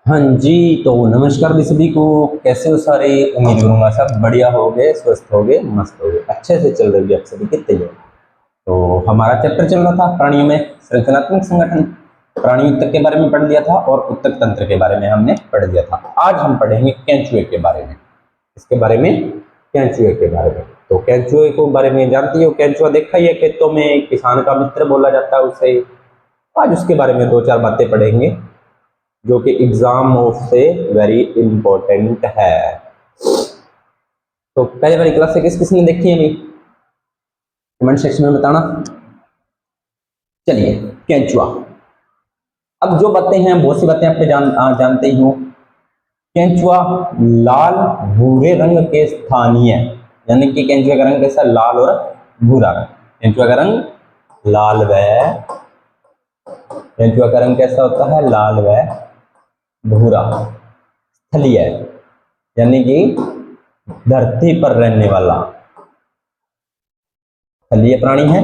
हाँ जी, तो नमस्कार भी सभी को। कैसे हो सारे? उम्मीद करूंगा सब बढ़िया हो गए, स्वस्थ हो गए, मस्त हो गए, अच्छे से चल रही है आप सभी की तैयारी। तो हमारा चैप्टर चल रहा था प्राणियों में संरचनात्मक संगठन। प्राणी ऊतक के बारे में पढ़ लिया था और ऊतक तंत्र के बारे में हमने पढ़ लिया था। आज हम पढ़ेंगे केंचुए के बारे में। इसके बारे में, केंचुए के बारे में। तो केंचुए के बारे में जानती हो? केंचुआ देखा ही है, खेतों में किसान का मित्र बोला जाता है उसे। आज उसके बारे में दो चार बातें पढ़ेंगे जो कि एग्जाम ऑफ से वेरी इंपॉर्टेंट है। तो पहले वाली क्लास से किस किसने देखी है अभी? कमेंट सेक्शन में बताना। चलिए, केंचुआ। अब जो बातें हैं, बहुत सी बातें आपके जानते ही हो। केंचुआ लाल भूरे रंग के स्थानीय, यानी कि केंचुआ का रंग कैसा? लाल और भूरा। केंचुआ का रंग लाल व केंचुआ का रंग कैसा होता है? लाल व भूरा। स्थलीय, यानी कि धरती पर रहने वाला स्थलीय प्राणी है।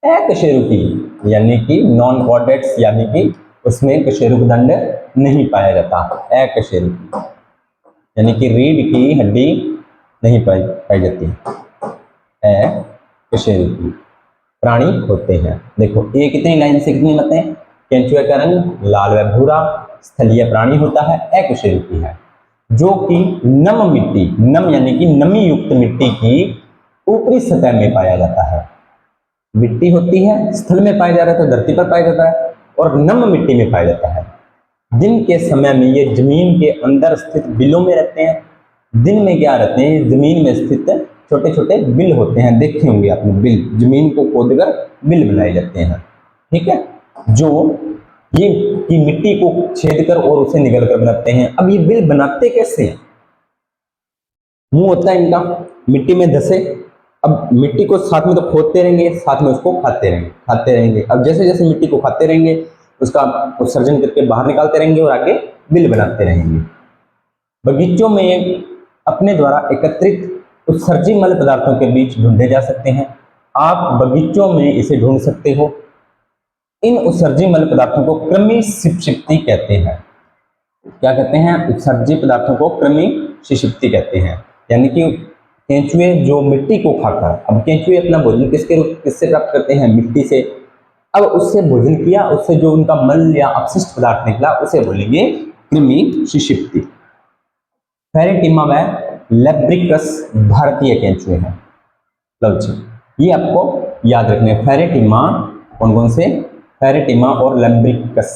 अकशेरुकी, यानी कि नॉन कॉर्डेट्स, यानी कि उसमें कशेरुक दंड नहीं पाया जाता। अकशेरुकी यानी कि रीढ़ की हड्डी नहीं पाई जाती। अकशेरुकी प्राणी होते हैं। देखो ये कितनी लाइन से कितनी बातें। केंचुए का रंग लाल व भूरा, स्थलीय प्राणी होता है, अकशेरुकी है, जो कि नम मिट्टी, नम यानी कि नमी युक्त मिट्टी की ऊपरी सतह में पाया जाता है। मिट्टी होती है, स्थल में पाया जा रहा है तो धरती पर पाया जाता है, और नम मिट्टी में पाया जाता है। दिन के समय में ये जमीन के अंदर स्थित बिलों में रहते हैं। दिन में क्या रहते हैं? जमीन में स्थित छोटे छोटे बिल होते हैं, देखे होंगे आपने बिल, जमीन को खोदकर बिल बनाए जाते हैं। ठीक है, जो ये की मिट्टी को छेद कर और उसे निगल कर बनाते हैं। अब ये बिल बनाते कैसे हैं? मुंह होता है इनका, मिट्टी में धसे। अब मिट्टी को साथ में तो खोदते रहेंगे, साथ में उसको खाते रहेंगे, खाते रहेंगे। अब जैसे जैसे मिट्टी को खाते रहेंगे, उसका उत्सर्जन करके बाहर निकालते रहेंगे और आगे बिल बनाते रहेंगे। बगीचों में अपने द्वारा एकत्रित उत्सर्जी मल पदार्थों के बीच ढूंढे जा सकते हैं। आप बगीचों में इसे ढूंढ सकते हो। इन उत्सर्जी मल पदार्थों को कृमि शिक्षिप्ति कहते हैं। क्या कहते हैं? उत्सर्जी पदार्थों को कृमि शिक्षिप्ति कहते हैं। यानी कि केंचुए जो मिट्टी को खाकर, अब केंचुए अपना भोजन किससे प्राप्त करते हैं? मिट्टी से। अब उससे भोजन किया, उससे जो उनका मल या अपशिष्ट पदार्थ निकला उसे बोलेंगे कृमि शिक्षिप्ति। फेरेटिमा व लेब्रिकस भारतीय केंचुए हैं। लो जी, ये आपको याद रखने। फेरेटिमा कौन कौन से? फेरेटिमा और लेब्रिकस।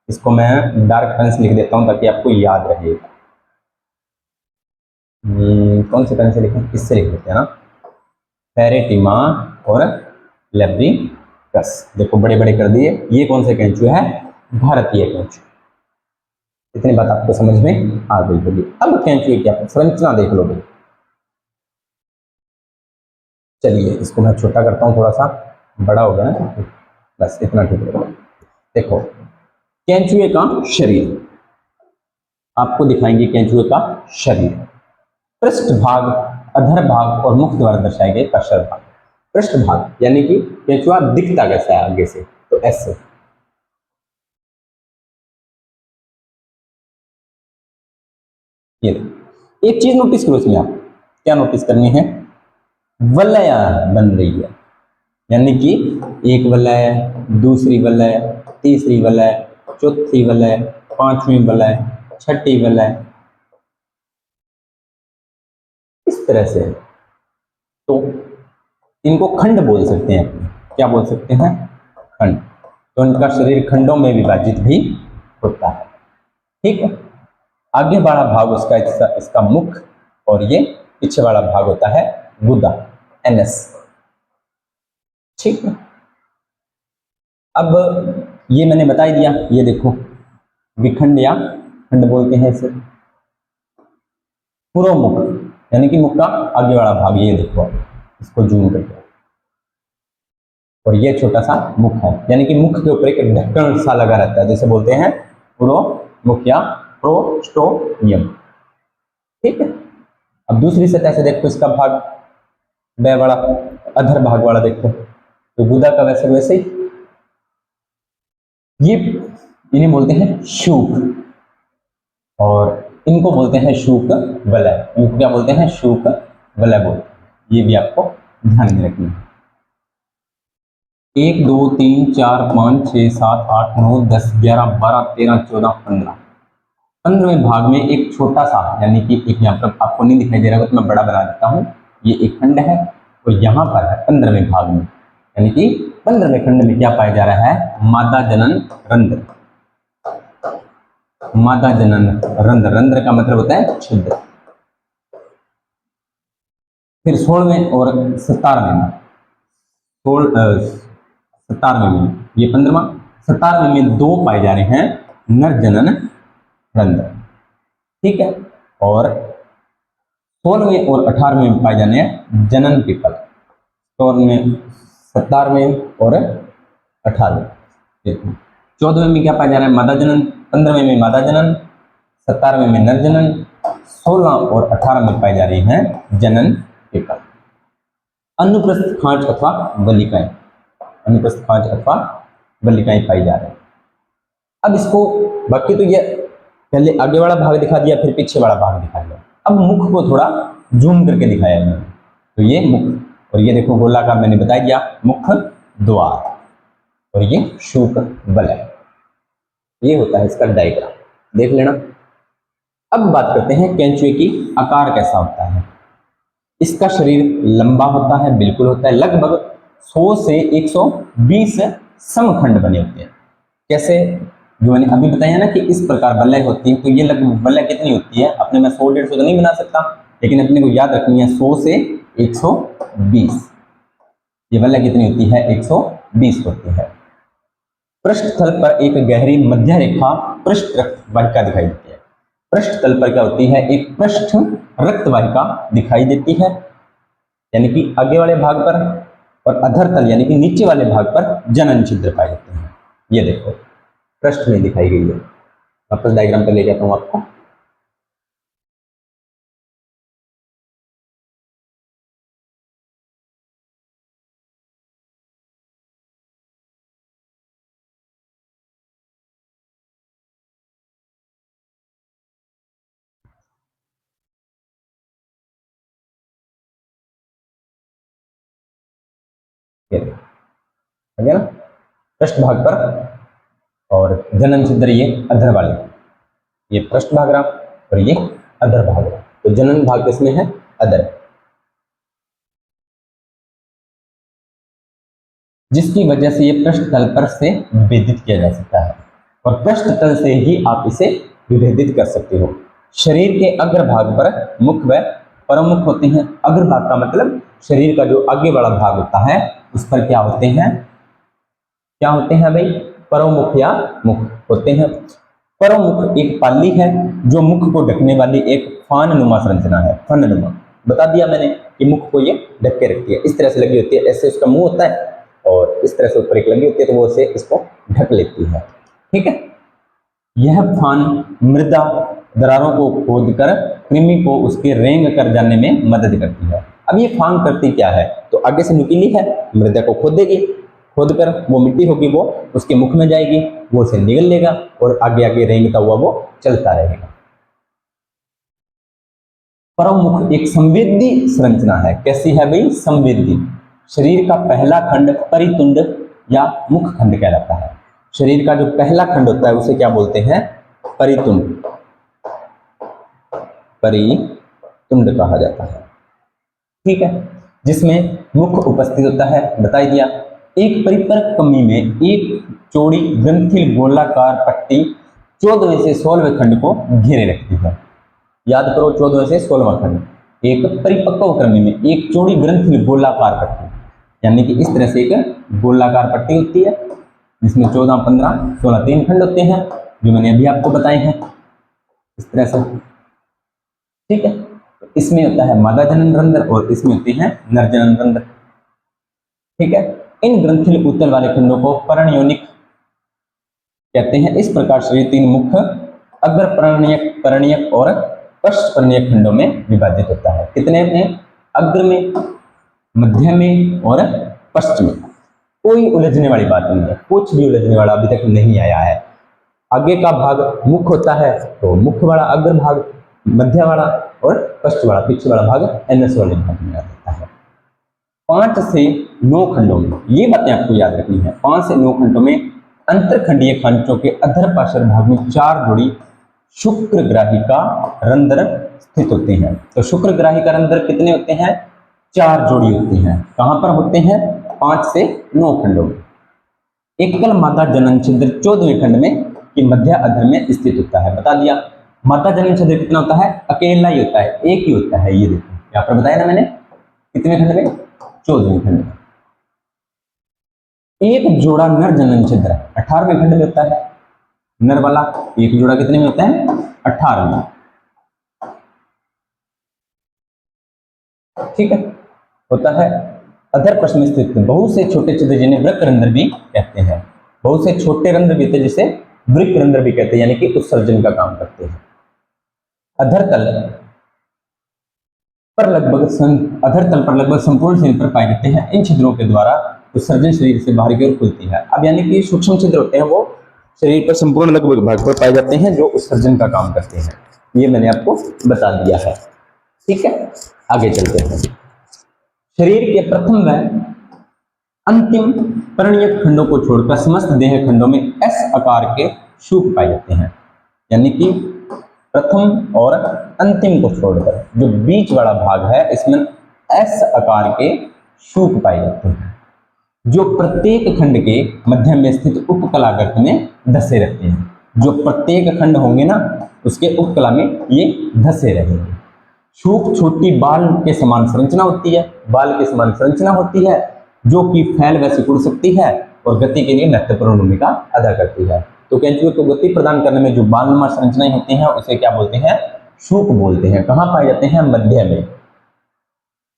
इसको मैं डार्क पेन से लिख देता हूं ताकि आपको याद रहे। कौन से पेन से लिखें? इससे लिख देते हैं ना, फेरेटिमा और लेब्रिकस। देखो बड़े बड़े कर दिए। ये कौन से केंचुए हैं? भारतीय केंचुए। इतनी बात आपको समझ में आ गई होगी। अब केंचुए की आप संरचना देख लो भाई। चलिए इसको मैं छोटा करता हूं, थोड़ा सा बड़ा होगा ना, बस इतना ठीक होगा। देखो केंचुए का शरीर आपको दिखाएंगे। केंचुए का शरीर, पृष्ठ भाग, अधर भाग और मुख द्वारा दर्शाए गए कशर भाग। पृष्ठ भाग यानी कि केंचुआ दिखता कैसा है आगे से, तो ऐसे। ये एक चीज नोटिस करो इसमें, आप क्या नोटिस करनी है? वलय बन रही है, यानी कि एक वलय, दूसरी वलय, तीसरी वलय, चौथी वलय, पांचवी वलय, छठी वलय, इस तरह से। तो इनको खंड बोल सकते हैं। क्या बोल सकते हैं? खंड। तो इनका शरीर खंडों में विभाजित भी होता है। ठीक है, आगे वाला भाग उसका इसका मुख, और ये पीछे वाला भाग होता है गुदा, एनएस। ठीक है, अब ये मैंने बता ही दिया। ये देखो विखंड या खंड बोलते हैं इसे। पूर्व मुख यानी कि मुख का आगे वाला भाग, ये देखो, इसको जूम करके। और ये छोटा सा मुख है, यानी कि मुख के ऊपर एक ढक्कन सा लगा रहता है, जैसे बोलते हैं पूर्व मुख या प्रोस्टोमियम। ठीक है, अब दूसरी सतह से देखो इसका भाग, ब वाला अधर भाग वाला देखो, तो गुदा का वैसे वैसे ही। ये इन्हें बोलते हैं शूक, और इनको बोलते हैं शूक वलय। इनको क्या बोलते हैं? शूक वलय बोलते हैं। ये भी आपको ध्यान में रखना है। 1 2 3 4 5 6 7 8 9 10 11 12 13 14 15, 15वें भाग में एक छोटा सा, यानी कि एक यहाँ पर आपको नहीं दिखाई दे रहा है तो मैं बड़ा बना देता हूँ। ये एक खंड है और यहाँ पर है 15वें भाग में, यानी कि 15वें खंड में क्या पाया जा रहा है? मादा जनन रंध्र। मादा जनन रंध्र, रंध्र का मतलब होता है छिद्र। फिर 16वें और 17वें में, 17वें में ये 15वां, 17वें में 2 पाए जा रहे हैं नर जनन रंध्र, ठीक है। और 16वें और 18वें में पाए जाने हैं जनन पीपल। 16वें, 17वें और 18वें। देखो 14वें में क्या पाया जा रहा है? मादा जनन, 15वें में मादा जनन, 17वें में नर जनन, 16 और 18 में पाई जा रही हैं जनन पीपल। अनुप्रस्थ खांच अथवा बलिकाएं, अनुप्रस्थ खांच अथवा बलिकाएं पाई जा रही हैं। अब इसको, बाकी तो ये पहले आगे वाला भाग दिखा दिया, फिर पीछे वाला भाग दिखा दिया। अब मुख को थोड़ा जूम करके दिखाया मैंने, तो ये मुख, और ये देखो गोलाकार मैंने बता दिया, मुख द्वार, और ये शूक वलय। ये होता है इसका डायग्राम, देख लेना। अब बात करते हैं केंचुए की आकार कैसा होता है। इसका शरीर लंबा होता है, बिल्कुल होता है, लगभग 100 से 120 समखंड बने होते हैं। कैसे? जो मैंने अभी बताया ना कि इस प्रकार वलय होती है, तो ये लगभग वलय कितनी होती है? अपने मैं 100-150 तो नहीं बना सकता, लेकिन अपने को याद रखनी है 100 से 120। ये वलय कितनी होती है? 120 होती है। पृष्ठ तल पर एक गहरी मध्य रेखा पृष्ठ रक्त वाहिका दिखाई देती है। पृष्ठ तल पर क्या होती है? एक पृष्ठ रक्त वाहिका दिखाई देती है, यानी कि आगे वाले भाग पर, और अधर तल यानी कि नीचे वाले भाग पर जनन छिद्र पाए जाते हैं। ये देखो पृष्ठ में दिखाई गई है। वापस डायग्राम पर ले जाता हूं आपको। ये देखो ना पृष्ठ भाग पर, और जनन छिद्र ये अधर वाले, ये पृष्ठ भाग रहा और ये अधर भाग रहा। तो जनन भाग किसमें है? अधर, जिसकी वजह से ये पृष्ठ तल पर से विभेदित किया जा सकता है, और पृष्ठ तल से ही आप इसे विभेदित कर सकते हो। शरीर के अग्रभाग पर मुख व परमुख होते हैं। अग्रभाग का मतलब शरीर का जो आगे वाला भाग होता है, उस पर क्या होते हैं? क्या होते हैं भाई? परमुख या मुख होते हैं। परमुख एक पाली है जो मुख को ढकने वाली एक फान नुमा संरचना है। फन नुमा बता दिया मैंने कि मुख को ये ढक के रखती है, इस तरह से लगी होती है, ऐसे उसका मुंह होता है और इस तरह से ऊपर एक लगी होती है, तो वो उसे इसको ढक लेती है, ठीक है। यह फान मृदा दरारों को खोदकर कृमि को उसके रेंग कर जाने में मदद करती है। अब ये फान करती क्या है? तो आगे से नुकीली है, मृदा को खोदेगी, खोदकर वो मिट्टी होगी वो उसके मुख में जाएगी, वो उसे निगल लेगा और आगे आगे रेंगता हुआ वो चलता रहेगा। परमुख एक संवेदी संरचना है। कैसी है भाई? संवेदी। शरीर का पहला खंड परितुंड या मुख खंड कहलाता है। शरीर का जो पहला खंड होता है उसे क्या बोलते हैं? परितुंड, परितुंड कहा जाता है, ठीक है। जिसमें मुख उपस्थित होता है, बता दिया। एक परिपर्क कमी में एक चौड़ी ग्रंथिल गोलाकार पट्टी 14वें से 16वें खंड को घेरे रखती है। याद करो 14वें से 16वां खंड, एक परिपक्व क्रमी में एक चौड़ी ग्रंथिल गोलाकार पट्टी, यानी कि इस तरह से एक गोलाकार पट्टी होती है जिसमें 14, 15, 16 3 खंड होते हैं, जो मैंने अभी आपको बताए हैं इस तरह से, ठीक है। इसमें होता है मादा जनन रंध्र और इसमें होते हैं नर जनन रंध्र, ठीक है। इन ग्रंथिल उत्तल वाले खंडों को परण्योनिक कहते हैं। इस प्रकार शरीर 3 मुख्य अग्र परण्यक, परण्यक और पश्च परण्यक खंडों में विभाजित होता है। कितने में? अग्र में, मध्य में और पश्चिम में। कोई उलझने वाली बात नहीं है, कुछ भी उलझने वाला अभी तक नहीं आया है। आगे का भाग मुख होता है तो मुख्य वाला अग्र भाग, मध्य वाला और पश्च वाला पीछे वाला भाग एनएस वाले भाग में आ जाता है। 5 से 9 खंडों में ये बातें आपको याद रखनी है। 5 से 9 खंडों में अंतरखंडीय खांचों के अधर पार्श्व भाग में 4 जोड़ी शुक्रग्राहिका रंध्र स्थित होते हैं। तो शुक्रग्राहिका रंध्र कितने होते हैं? 4 जोड़ी होती हैं। कहां पर होते हैं? 5 से 9 खंडों में। एकल मादा जनन छिद्र 14वें खंड में कि मध्य अधर में स्थित होता है। बता दिया। मादा जनन छिद्र कितना होता है? अकेला ही होता है, एक ही होता है। ये देखो यहाँ पर बताया ना मैंने, कितने खंड में? 14वें खंड में। एक जोड़ा नर जनन छिद्र 18वें खंड में होता है। नर वाला एक जोड़ा कितने में होता है? 18 में। ठीक है, होता है। अधर पश्च में स्थित बहुत से छोटे छिद्र जिन्हें वृक्क रंध्र भी कहते हैं। बहुत से छोटे रंध्र भी होते हैं जिसे वृक्क रंध्र भी कहते हैं, यानी कि उत्सर्जन का काम करते हैं। अधर तल पर लगभग संपूर्ण शरीर पर पाए जाते हैं। इन छिद्रों के द्वारा उत्सर्जन शरीर से बाहर की ओर खुलती है। अब यानी कि सूक्ष्म छिद्र होते हैं वो शरीर पर संपूर्ण लगभग भाग पर पाए जाते हैं जो उत्सर्जन का काम करते हैं। ये मैंने आपको बता दिया है। ठीक है, आगे चलते हैं। शरीर के प्रथम व अंतिम परिणयक खंडों को छोड़कर समस्त देह खंडों में एस आकार के शूक पाए जाते हैं। यानी कि प्रथम और अंतिम को छोड़कर जो बीच वाला भाग है इसमें एस आकार के शूक पाए जाते हैं, जो प्रत्येक खंड के मध्य में स्थित उपकलागर्त में धसे रहते हैं। जो प्रत्येक खंड होंगे ना उसके उपकला में ये धसे रहेंगे। शूक छोटी बाल के समान संरचना होती है, बाल के समान संरचना होती है जो कि फैल व सिकुड़ सकती है और गति के लिए महत्वपूर्ण भूमिका अदा करती है। तो केंचुए को गति प्रदान करने में जो बालनुमा संरचनाएं होती हैं उसे क्या बोलते हैं? शूक बोलते हैं। कहां पाए जाते हैं? मध्य में।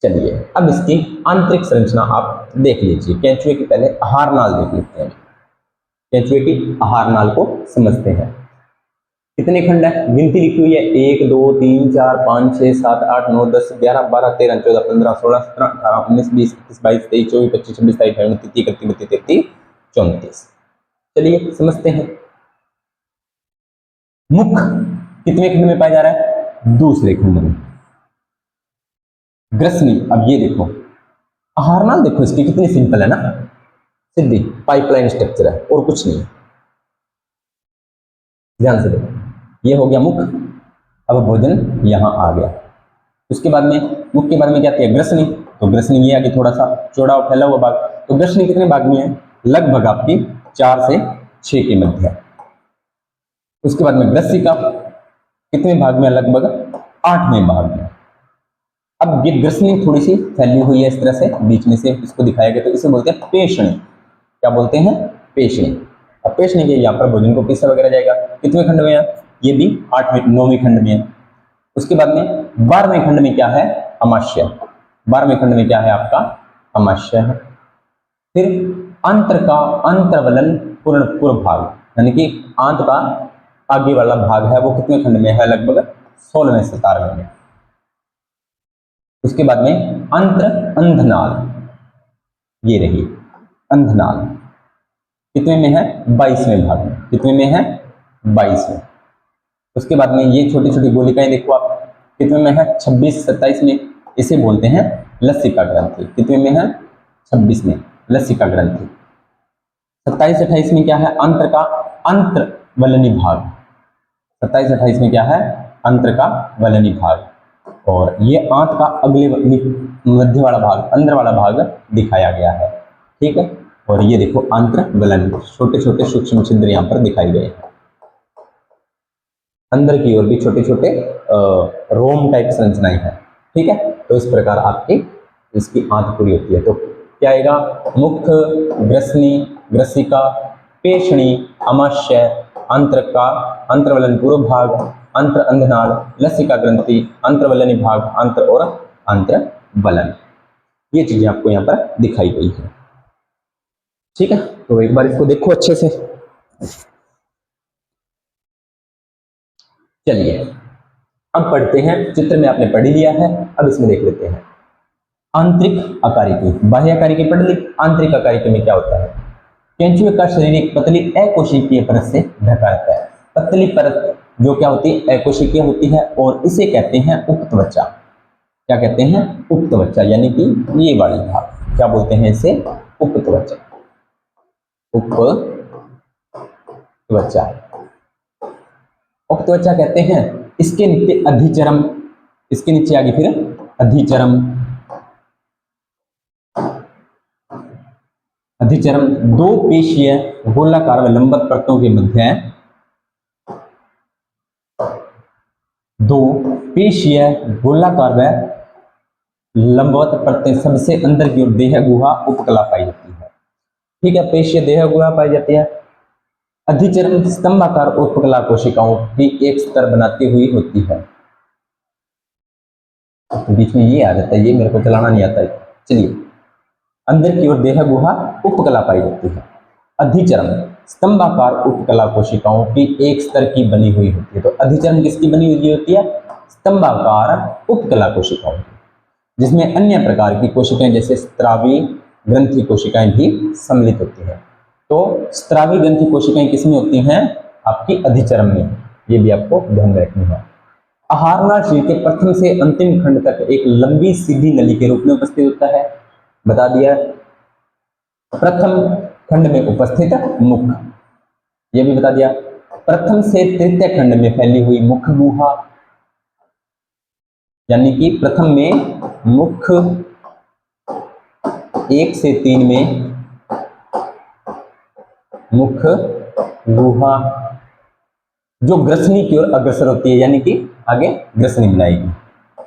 चलिए अब इसकी आंतरिक संरचना आप देख लीजिए। केंचुए की पहले आहार नाल देख लेते हैं। केंचुए की आहार नाल को समझते हैं। कितने खंड है? गिनती लिखी हुई है 1 2 3 4 5 6 7 8 9 10 11 12 13 14 15 16 17 18 19 20 21 22 23 24 25 26 27 28 29 30 31 32 33 34। चलिए समझते हैं। मुख कितने खंड में पाया जा रहा है? दूसरे खंड में। ग्रसनी, अब ये देखो आहार नाल देखो इसकी कितनी सिंपल है ना, सीधी पाइपलाइन स्ट्रक्चर है और कुछ नहीं। ध्यान से देखो, ये हो गया मुख। अब भोजन यहां आ गया। उसके बाद में मुख के बाद में क्या आती है? ग्रसनी। तो ग्रसनी ये आगे थोड़ा सा चौड़ा और फैला हुआ भाग। तो ग्रसनी कितने भाग में है? लगभग आपकी 4 से 6 के मध्य है। उसके बाद में ग्रसिका कितने भाग में? लगभग 8वें भाग में। अब ये ग्रसनी थोड़ी सी फैली हुई है इस तरह से, बीच में से इसको दिखाया गया तो इसे बोलते हैं पेशणी। क्या बोलते हैं? पेशणी। अब पेशणी के यहाँ पर भोजन को पीसा वगैरह जाएगा। कितने खंड में है? ये भी 9वें खंड में है। उसके बाद में 12वें खंड में क्या है? अमाशय। 12वें खंड में क्या है आपका? अमाशय है। फिर अंतरवलन पूर्ण भाग, यानी कि आंत का आगे वाला भाग है वो कितने खंड में है? लगभग 16वें 17वें में। उसके बाद में अंधनाल, ये रही अंधनाल, कितने में है? 22वें भाग में। कितने में है? 22वें। उसके बाद में ये छोटी छोटी गोलिकाएं देखो आप, कितने में है? 26 27 में। इसे बोलते हैं लसिका ग्रंथि। कितने में है? 26 में लसिका ग्रंथि। 27 28 में क्या है? अंत्र का अंतर्वलनी भाग। 27 28 में क्या है? अंत्र का वलनी भाग। और ये आंत का अगले मध्य वाला भाग, अंदर वाला भाग दिखाया गया है। ठीक है, और ये देखो अंतर्वलन, छोटे छोटे सूक्ष्म छिद्र यहाँ पर दिखाई गए हैं। अंदर की ओर भी छोटे छोटे रोम टाइप संरचनाएं हैं। ठीक है, तो इस प्रकार आपकी इसकी आंत पूरी होती है। तो क्या आएगा? मुख, ग्रसनी, ग्रसिका, पेशणी, अमाशय, अंतर्वलन पूर्व भाग, अंतर अंधनाल, लसिका ग्रंथि, अंतर्वलनी भाग, अंतर और अंतर्वलन, ये चीजें आपको यहाँ पर दिखाई गई है। ठीक है, तो एक बार इसको देखो अच्छे से। चलिए अब पढ़ते हैं। चित्र में आपने पढ़ लिया है, अब इसमें देख लेते हैं। आंतरिक अकारिकी, बाह्य अकारिकी पढ़ ली, आंतरिक अकारिकी में क्या होता है? केंचुए का शरीर एक पतली अकोशिकीय परत से ढका रहता है। पतली परत जो क्या होती है, अकोशिकीय होती है, और इसे कहते हैं उक्तवचा। क्या कहते हैं? उक्तवचा, यानी कि ये वाली भाग क्या बोलते हैं इसे? उक्तवचा। उक्तवचा, उक्तवचा कहते हैं। इसके नीचे अधिचरम, इसके नीचे आगे फिर अधिचरम। अधिचरम दो पेशीय गोलाकार व लंबवत परतों के मध्य, दो पेशीय गोलाकार व लंबवत परतें सबसे अंदर की ओर देह गुहा उपकला पाई जाती है। ठीक है, पेशीय देह गुहा पाई जाती है। अधिचरम स्तंभाकार उपकला कोशिकाओं की एक स्तर बनाती हुई होती है। तो बीच में ये आ जाता है, ये मेरे को चलाना नहीं आता है। चलिए, अंदर की ओर देह गुहा उपकला पाई जाती है। अधिचरम स्तंभाकार उपकला कोशिकाओं की एक स्तर की बनी हुई होती है। तो अधिचरम किसकी बनी हुई होती है? स्तंभाकार उपकला कोशिकाओं की, जिसमें अन्य प्रकार की कोशिकाएं जैसे स्त्रावी ग्रंथि कोशिकाएं भी सम्मिलित होती हैं। तो स्त्रावी ग्रंथि कोशिकाएं किसमें होती हैं? आपकी अधिचरम में। ये भी आपको ध्यान में रखनी है। आहारनाल शरीर के प्रथम से अंतिम खंड तक एक लंबी सीधी नली के रूप में उपस्थित होता है। बता दिया। प्रथम खंड में उपस्थित मुख, यह भी बता दिया। प्रथम से तृतीय खंड में फैली हुई मुख गुहा, यानी कि प्रथम में मुख, 1 से 3 में मुख गुहा जो ग्रसनी की ओर अग्रसर होती है, यानी कि आगे ग्रसनी बनाएगी।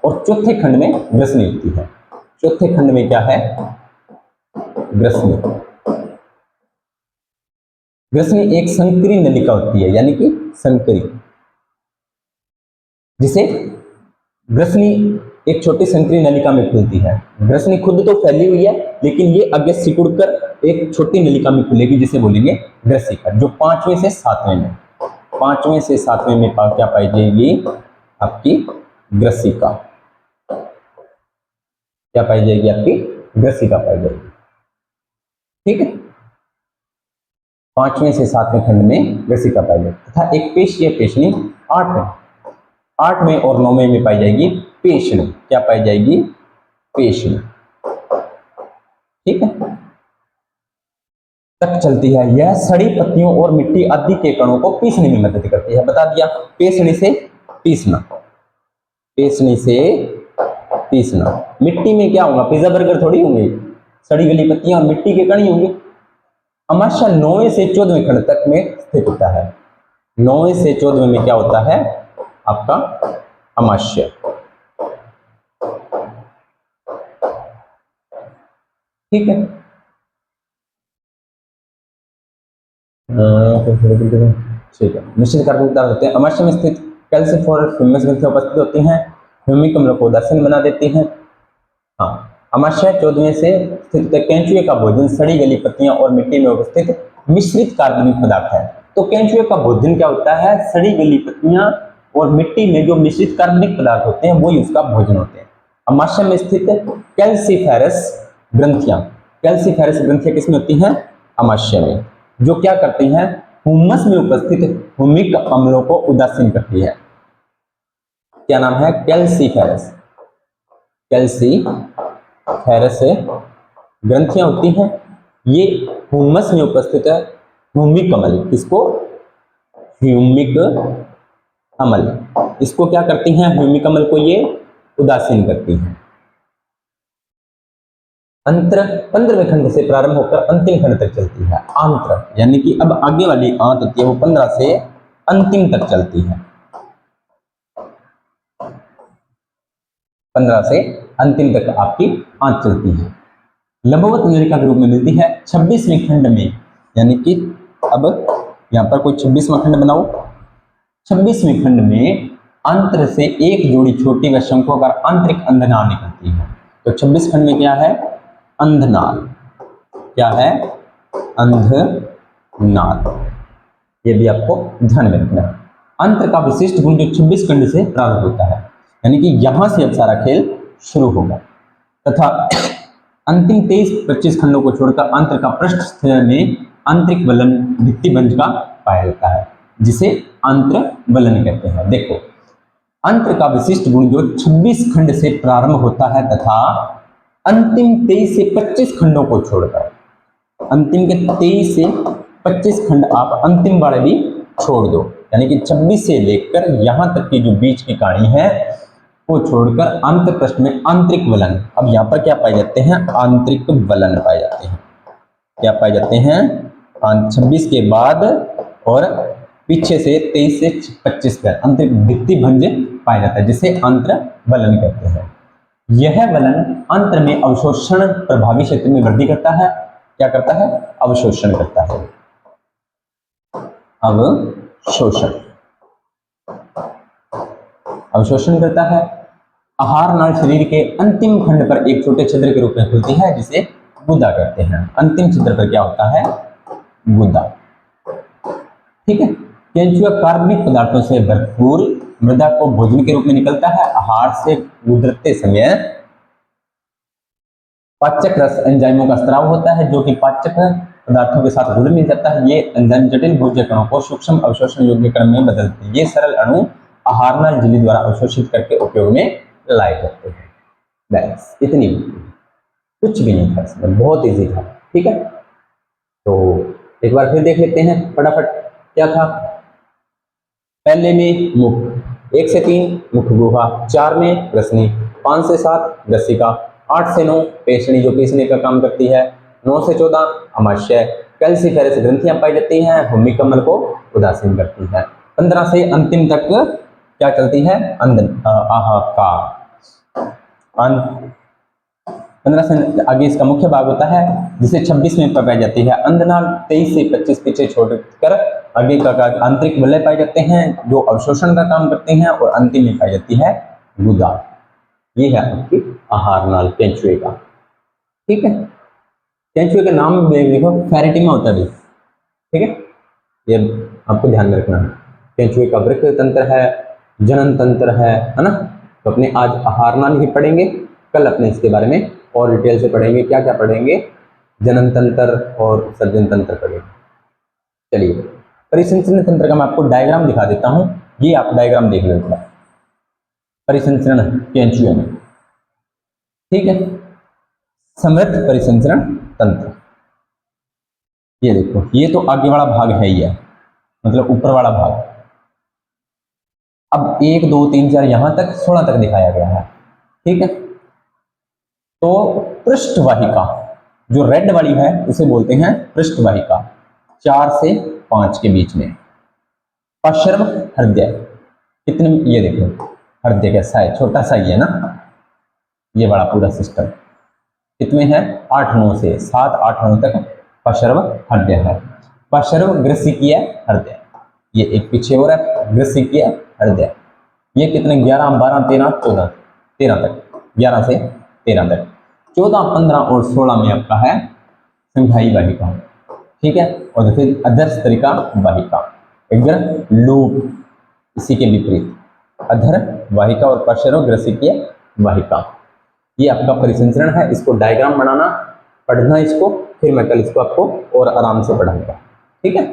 और चौथे खंड में ग्रसनी होती है। चौथे खंड में क्या है? ग्रसनी। ग्रसनी एक संकरी नलिका होती है, यानी कि संकरी, जिसे ग्रसनी एक छोटी संकरी नलिका में खुलती है। ग्रसनी खुद तो फैली हुई है, लेकिन ये आगे सिकुड़कर एक छोटी नलिका में खुलेगी, जिसे बोलेंगे ग्रसिका, जो 5वें से 7वें में, 5वें से 7वें में क्या पाई जाएगी? आपकी ग्रसिका। क्या पाई जाएगी? आपकी ग्रसिका पाई जाएगी। ठीक है, 5वें से 7वें खंड में ग्रसिका पाई जाएगी। तथा एक पेशीय पेशनी 8वें और 9वें में पाई जाएगी पेशनी। क्या पाई जाएगी? पेशनी। ठीक है, तक चलती है। यह सड़ी पत्तियों और मिट्टी आदि के कणों को पीसने में मदद करती है। बता दिया, पेशनी से पीसना, पेशनी से पीसना। मिट्टी में क्या होगा? पिज्जा बर्गर थोड़ी होंगे, सड़ी गली पत्तियां और मिट्टी के कण ही होंगे। अमाशय 9वें से 14वें खंड तक में स्थित होता है। 9वें से 14वें में क्या होता है? आपका अमाशय। ठीक है, ठीक है। निश्चित कार्बनिक होते हैं। अमाशय में स्थित कैल्सिफोर ह्यूमस ग्रंथियां उपस्थित होती हैं, ह्यूमिक अम्ल को उदासीन बना देती हैं। हाँ, अमाशय 14वें से स्थित केंचुए का भोजन सड़ी गली पत्तियां और मिट्टी में उपस्थित मिश्रित कार्बनिक पदार्थ है। तो केंचुए का भोजन क्या होता है? सड़ी गली पत्तियां और मिट्टी में जो मिश्रित कार्बनिक पदार्थ होते हैं, वही उसका भोजन होते हैं। अमाशय में स्थित कैल्सिफेरस ग्रंथियां, कैल्सिफेरस ग्रंथियां किसमें होती हैं? अमाशय में, जो क्या करती हैं? हुमस में उपस्थित ह्यूमिक अम्लों को उदासीन करती है। क्या नाम है? कैल्सिफेरस। कैल्सिफेरस ग्रंथियां होती हैं, ये हुमस में उपस्थित है ह्यूमिक अम्ल। किसको? ह्यूमिक अम्ल। इसको क्या करती हैं? ह्यूमिक अम्ल को ये उदासीन करती हैं। अंत्र 15वें खंड से प्रारंभ होकर अंतिम खंड तक चलती है। आंत्र, यानी कि अब आगे वाली आंत होती है, वो 15 से अंतिम तक चलती है। 15 से अंतिम तक आपकी आंत चलती है। लंबवत नलिका के रूप में मिलती है 26वें खंड में, यानी कि अब यहां पर कोई 26वां खंड बनाओ। 26वें खंड में अंत्र से एक जोड़ी छोटी व शंकुआकार आंतरिक अंधनाल निकलती है। तो 26 खंड में क्या है? अंधनाल। क्या है? अंधनाल। ये भी आपको ध्यान में रखना है। अंत्र का विशिष्ट गुण जो 26 खंड से प्रारंभ होता है, यानी कि यहां से अब सारा खेल शुरू होगा। तथा अंतिम 23-25 खंडों को छोड़कर अंत्र का पृष्ठ में आंतरिक वलन भित्तिभंज का पाया जाता है, जिसे आंत्र वलन कहते हैं। देखो, अंत्र का विशिष्ट गुण जो 26 खंड से प्रारंभ होता है तथा अंतिम 23 से 25 खंडों को छोड़कर, अंतिम के 23 से 25 खंड आप अंतिम वाले भी छोड़ दो, यानी कि 26 से लेकर यहां तक की जो बीच की कहानी है वो छोड़कर अंत पृष्ठ में आंतरिक वलन। अब यहाँ पर क्या पाए जाते हैं? आंतरिक वलन पाए जाते हैं। क्या पाए जाते हैं? 26 के बाद और पीछे से 23 से 25 पर आंतरिक भित्तिभंज पाया जाता है, जिसे आंत्र वलन कहते हैं। यह वलन अंत्र में अवशोषण प्रभावी क्षेत्र में वृद्धि करता है। क्या करता है? अवशोषण करता है। अवशोषण अवशोषण करता है। आहार नाल शरीर के अंतिम खंड पर एक छोटे छिद्र के रूप में खुलती है, जिसे गुदा कहते हैं। अंतिम छिद्र पर क्या होता है? गुदा। ठीक है। केंचुआ कार्बनिक पदार्थों से भरपूर मृदा को भोजन के रूप में निकलता है। आहार से गुजरते समय पाचक रस एंजाइमों का स्राव होता है, जो कि पाचक पदार्थों के साथ घुल मिल जाता है। ये एंजाइम जटिल भोज्य कणों को सूक्ष्म अवशोषण योग्य कण में बदलते हैं। ये सरल अणु आहार नाल झिल्ली द्वारा अवशोषित करके उपयोग में लाए जाते हैं। बस इतनी, कुछ भी नहीं था इसमें, बहुत इजी था। ठीक है, तो एक बार फिर देख लेते हैं फटाफट। क्या था? पहले में मुख 1 से 3 मुख गुहा, 4 में ग्रसनी, 5 से 7 ग्रसिका, 8 से 9 पेशनी जो पीसने का काम करती है, 9 से 14 अमाशय, कैल्सिफेरस ग्रंथियां पाई जाती हैं, भूमि कमल को उदासीन करती है। 15 से अंतिम तक क्या चलती है? आहा का 15 से आगे इसका मुख्य भाग होता है, जिसे 26 में पाई जाती है अंधनाल। 23 से 25 पीछे छोड़कर आगे का आंतरिक वलय पाए जाते हैं, जो अवशोषण का काम करते हैं, और अंतिम में पाई जाती है गुदा। ये है आपकी आहार नाल केंचुए का। ठीक है, केंचुए का नाम देखो, फेरेटिमा होता है। ठीक है, ये आपको ध्यान में रखना है। केंचुए का वृक्क तंत्र है, जनन तंत्र है ना। तो अपने आज आहार नाल ही पढ़ेंगे, कल अपने इसके बारे में और डिटेल से पढ़ेंगे। क्या क्या पढ़ेंगे? जनन तंत्र और सर्जन तंत्र पढ़ेंगे। चलिए, परिसंचरण तंत्र का मैं आपको डायग्राम दिखा देता हूं। ये आप डायग्राम देख लेंगे। परिसंचरण केंचुए में, ठीक है, समृद्ध परिसंचरण तंत्र। ये देखो, ये तो आगे वाला भाग है ही है, मतलब ऊपर वाला भाग। अब 1 2 3 4 यहां तक 16 तक दिखाया गया है। ठीक है, तो पृष्ठवाहिका जो रेड वाली है उसे बोलते हैं पृष्ठवाहिका, 4 से 5 के बीच में। पार्श्व हृदय कितने? ये देखो, हृदय कैसा है? छोटा सा ही है ना, ये बड़ा पूरा सिस्टम कितने है? 8 9 से 7 8 9 तक पार्श्व हृदय है। पार्श्व ग्रसिकीय हृदय, ये एक पीछे हो रहा है, ग्रसिकीय हृदय। ये कितने? 11 12 13 14 13 तक, 11 से 13 तक। 14 15 और 16 में आपका है संघाई वाहिका। ठीक है, और फिर अधर तरीका वाहिका, इधर लूप, इसी के विपरीत अधर वाहिका और पार्श्व ग्रसिकीय वाहिका। ये आपका परिसंचरण है। इसको डायग्राम बनाना, पढ़ना इसको, फिर मैं कल इसको आपको और आराम से पढ़ाऊंगा। ठीक है,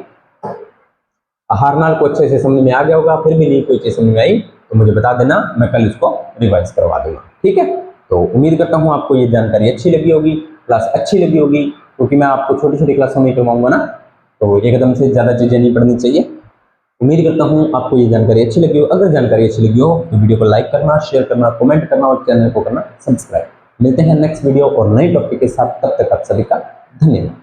आहार नाल को अच्छे से समझ में आ गया होगा। फिर भी नहीं कोई चीज समझ में आई तो मुझे बता देना, मैं कल इसको रिवाइज करवा दूंगा। ठीक है, तो उम्मीद करता हूँ आपको ये जानकारी अच्छी लगी होगी, क्लास अच्छी लगी होगी, क्योंकि मैं आपको छोटी छोटी क्लासों में करवाऊंगा ना, तो एकदम से ज़्यादा चीज़ें नहीं पढ़नी चाहिए। उम्मीद करता हूँ आपको ये जानकारी अच्छी लगी हो। अगर जानकारी अच्छी लगी हो तो वीडियो को लाइक करना, शेयर करना, कमेंट करना और चैनल को करना सब्सक्राइब। मिलते हैं नेक्स्ट वीडियो और नई टॉपिक के साथ, तब तक आप सभी का धन्यवाद।